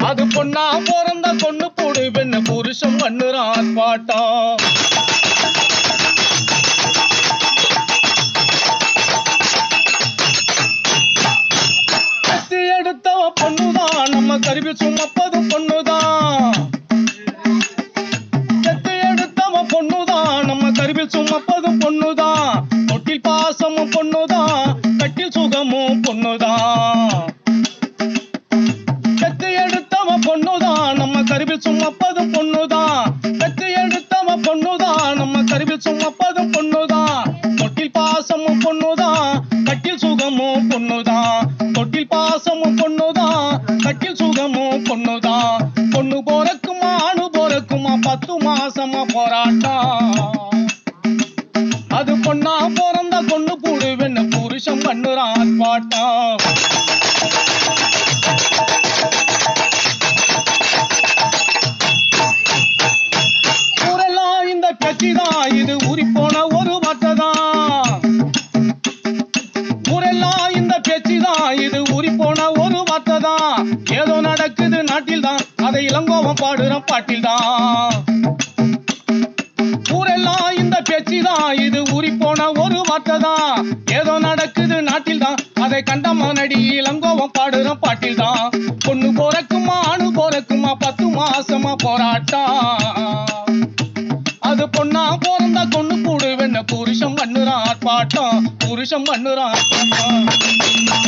அது பொண்ணா பிறந்த கொண்டு போடு வெண்ண புருஷம் பண்ணுறான் ஆர்ப்பாட்டம். கத்தி எடுத்தவ பொண்ணுதான் நம்ம கருவி சுமப்பது பொண்ணுதான். கத்தி எடுத்தவ பொண்ணுதான் நம்ம கருவி சுமப்பது பொண்ணுதான். தொட்டில் பாசமும் பொண்ணுதான், கட்டில் சுகமும் பொண்ணுதான். கத்தி எடுத்தவ பொண்ணுதான் நம்ம கருவி சுமப்பது பொண்ணுதான். கத்தி எடுத்தவ பொண்ணுதான் நம்ம கருவி சுமப்பது பொண்ணுதான். தொட்டில் பாசமும் பொண்ணுதான், கட்டில் சுகமும் பொண்ணுதான். தொட்டில் பாசமும் பொண்ணுதான், கட்டில் சுகமும் பொண்ணுதான். பொண்ணு போறக்குமா அணு போறக்குமா 10 மாசமா போராட்டம். அது பொண்ணா பிறந்த கொண்டு போடுவேன்னு புருஷம் பண்ணுறான் ஆர்ப்பாட்டம். ஊரெல்லாம் இந்த பேச்சுதான், இது ஊறி போன ஒரு வார்த்தைதான். ஊரெல்லாம் இந்த பேச்சுதான், இது ஊறி போன ஒரு வார்த்தைதான். ஏதோ நடக்குது நாட்டில் தான், அதை இளங்கோவன் பாடுற பாட்டில் தான். ஊரெல்லாம் இந்த பேச்சுதான், இது ஊறி போன ஒரு வார்த்தைதான். ஏதோ நடக்குது நாட்டில் தான், அதை கண்டமனடி இளங்கோவன் பாடுற பாட்டில் தான். பொண்ணு போறக்குமா அணு போறக்குமா 10 மாசமா போராட்டம். அது பொண்ணா பிறந்தா கொண்டு போடு வெண்ண புருஷம் பண்ணுறான் ஆர்ப்பாட்டம். புருஷம் பண்ணுறான் ஆர்ப்பாட்டம்.